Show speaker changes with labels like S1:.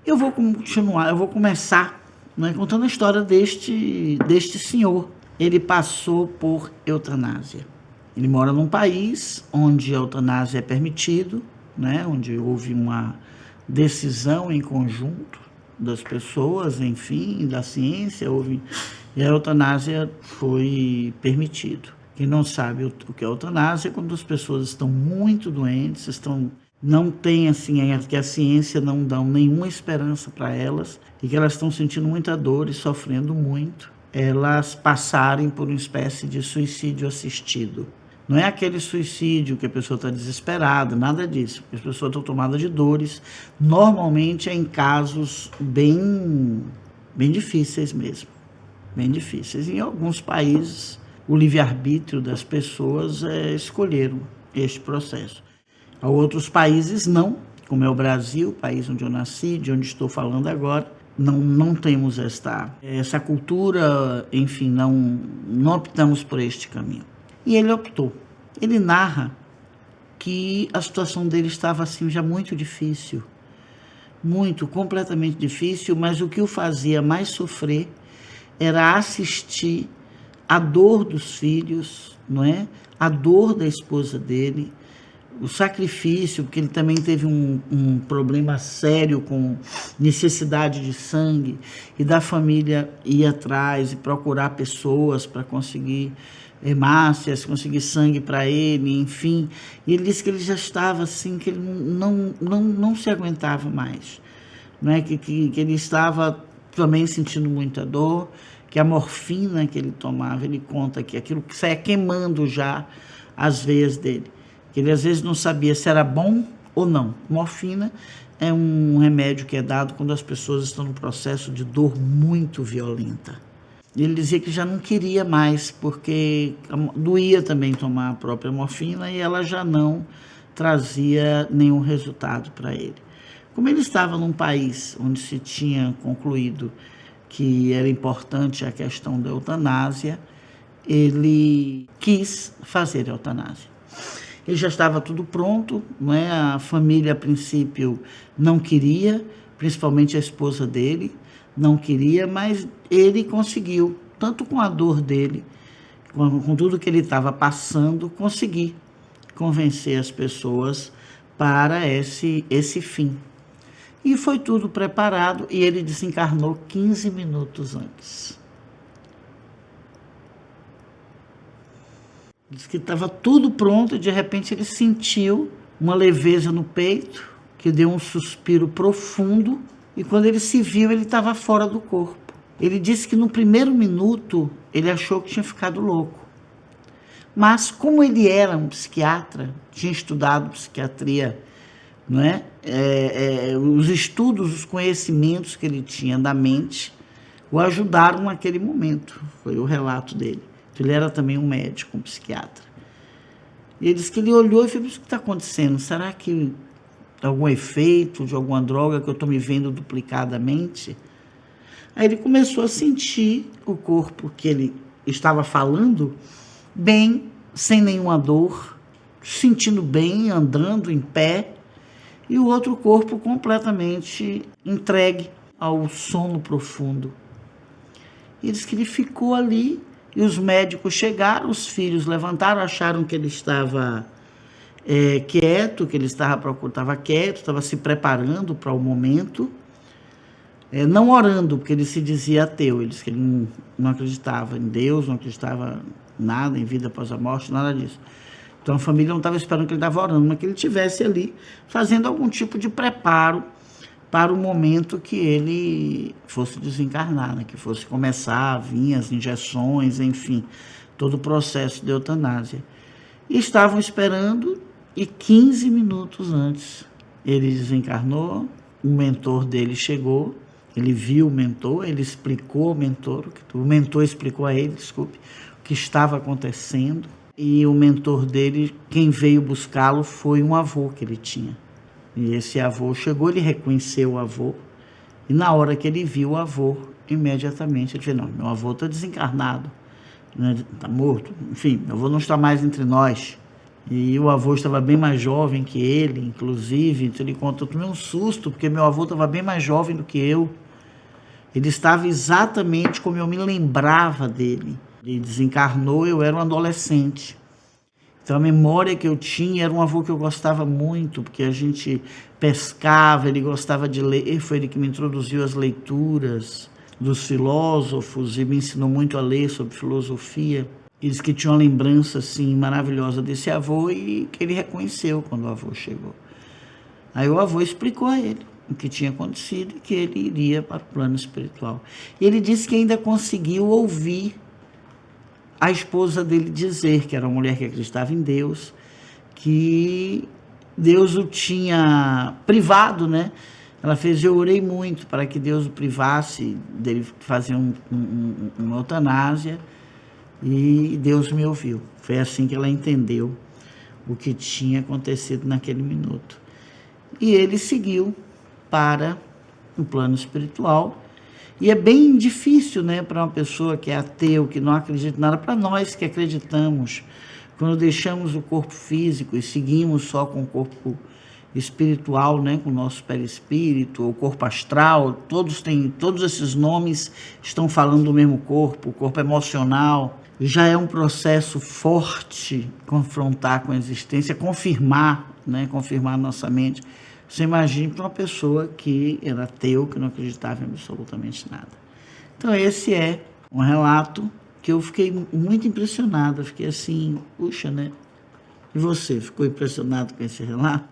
S1: Eu vou continuar, eu vou começar, né, contando a história deste senhor. Ele passou por eutanásia. Ele mora num país onde a eutanásia é permitido, né, onde houve uma decisão em conjunto das pessoas, enfim, da ciência, e a eutanásia foi permitido. Quem não sabe o que é eutanásia é quando as pessoas estão muito doentes, não tem assim, que a ciência não dá nenhuma esperança para elas e que elas estão sentindo muita dor e sofrendo muito, elas passarem por uma espécie de suicídio assistido. Não é aquele suicídio que a pessoa está desesperada, nada disso. As pessoas estão tomadas de dores. Normalmente é em casos bem difíceis mesmo. Bem difíceis. Em alguns países, o livre-arbítrio das pessoas escolheram este processo. Há outros países não, como é o Brasil, o país onde eu nasci, de onde estou falando agora. Não temos essa cultura, enfim, não optamos por este caminho. E ele optou. Ele narra que a situação dele estava assim já muito difícil, completamente difícil, mas o que o fazia mais sofrer era assistir a dor dos filhos, não é? A dor da esposa dele, o sacrifício, porque ele também teve um problema sério com necessidade de sangue, e da família ir atrás e procurar pessoas para conseguir hemácias, conseguir sangue para ele, enfim. E ele disse que ele já estava assim, que ele não se aguentava mais, não é? Que ele estava também sentindo muita dor, que a morfina que ele tomava, ele conta que aquilo que saia queimando já as veias dele, que ele às vezes não sabia se era bom ou não. Morfina é um remédio que é dado quando as pessoas estão num processo de dor muito violenta. Ele dizia que já não queria mais, porque doía também tomar a própria morfina e ela já não trazia nenhum resultado para ele. Como ele estava num país onde se tinha concluído que era importante a questão da eutanásia, ele quis fazer a eutanásia. Ele já estava tudo pronto, não é? A família, a princípio, não queria, principalmente a esposa dele, não queria, mas ele conseguiu, tanto com a dor dele, com tudo que ele estava passando, conseguir convencer as pessoas para esse fim. E foi tudo preparado e ele desencarnou 15 minutos antes. Diz que estava tudo pronto e de repente ele sentiu uma leveza no peito, que deu um suspiro profundo, e quando ele se viu, ele estava fora do corpo. Ele disse que no primeiro minuto ele achou que tinha ficado louco. Mas como ele era um psiquiatra, tinha estudado psiquiatria, não é? Os estudos, os conhecimentos que ele tinha da mente o ajudaram naquele momento, foi o relato dele. Ele era também um médico, um psiquiatra. E ele disse que ele olhou e falou: o que está acontecendo? Será que algum efeito de alguma droga que eu estou me vendo duplicadamente? Aí ele começou a sentir o corpo que ele estava falando bem, sem nenhuma dor, sentindo bem, andando em pé, e o outro corpo completamente entregue ao sono profundo. E ele disse que ele ficou ali, e os médicos chegaram, os filhos levantaram, acharam que ele estava quieto, que ele estava quieto, estava se preparando para o momento, não orando, porque ele se dizia ateu. Ele disse que ele não acreditava em Deus, não acreditava em nada, em vida após a morte, nada disso. Então a família não estava esperando que ele estava orando, mas que ele estivesse ali fazendo algum tipo de preparo para o momento que ele fosse desencarnar, né? Que fosse começar a vir as injeções, enfim, todo o processo de eutanásia. E estavam esperando, e 15 minutos antes ele desencarnou, o mentor dele chegou, ele viu o mentor, ele explicou ao mentor, o mentor explicou a ele, o que estava acontecendo, e o mentor dele, quem veio buscá-lo foi um avô que ele tinha. E esse avô chegou, ele reconheceu o avô, e na hora que ele viu o avô, imediatamente ele falou: não, meu avô está desencarnado, está morto, enfim, meu avô não está mais entre nós. E o avô estava bem mais jovem que ele, inclusive. Então ele conta, eu tomei um susto, porque meu avô estava bem mais jovem do que eu. Ele estava exatamente como eu me lembrava dele. Ele desencarnou, eu era um adolescente. Então a memória que eu tinha era um avô que eu gostava muito, porque a gente pescava, ele gostava de ler, foi ele que me introduziu às leituras dos filósofos e me ensinou muito a ler sobre filosofia. Eles que tinham uma lembrança assim maravilhosa desse avô e que ele reconheceu quando o avô chegou. Aí o avô explicou a ele o que tinha acontecido e que ele iria para o plano espiritual. E ele disse que ainda conseguiu ouvir a esposa dele dizer, que era uma mulher que acreditava em Deus, que Deus o tinha privado, né? Ela fez, eu orei muito para que Deus o privasse dele fazer uma eutanásia, e Deus me ouviu. Foi assim que ela entendeu o que tinha acontecido naquele minuto. E ele seguiu para o plano espiritual. E é bem difícil, né, para uma pessoa que é ateu, que não acredita em nada, para nós que acreditamos, quando deixamos o corpo físico e seguimos só com o corpo espiritual, né, com o nosso perispírito, o corpo astral, todos esses nomes estão falando do mesmo corpo, o corpo emocional. Já é um processo forte confrontar com a existência, confirmar, né, confirmar nossa mente. Você imagina para uma pessoa que era ateu, que não acreditava em absolutamente nada. Então esse é um relato que eu fiquei muito impressionado, eu fiquei assim, puxa, né? E você, ficou impressionado com esse relato?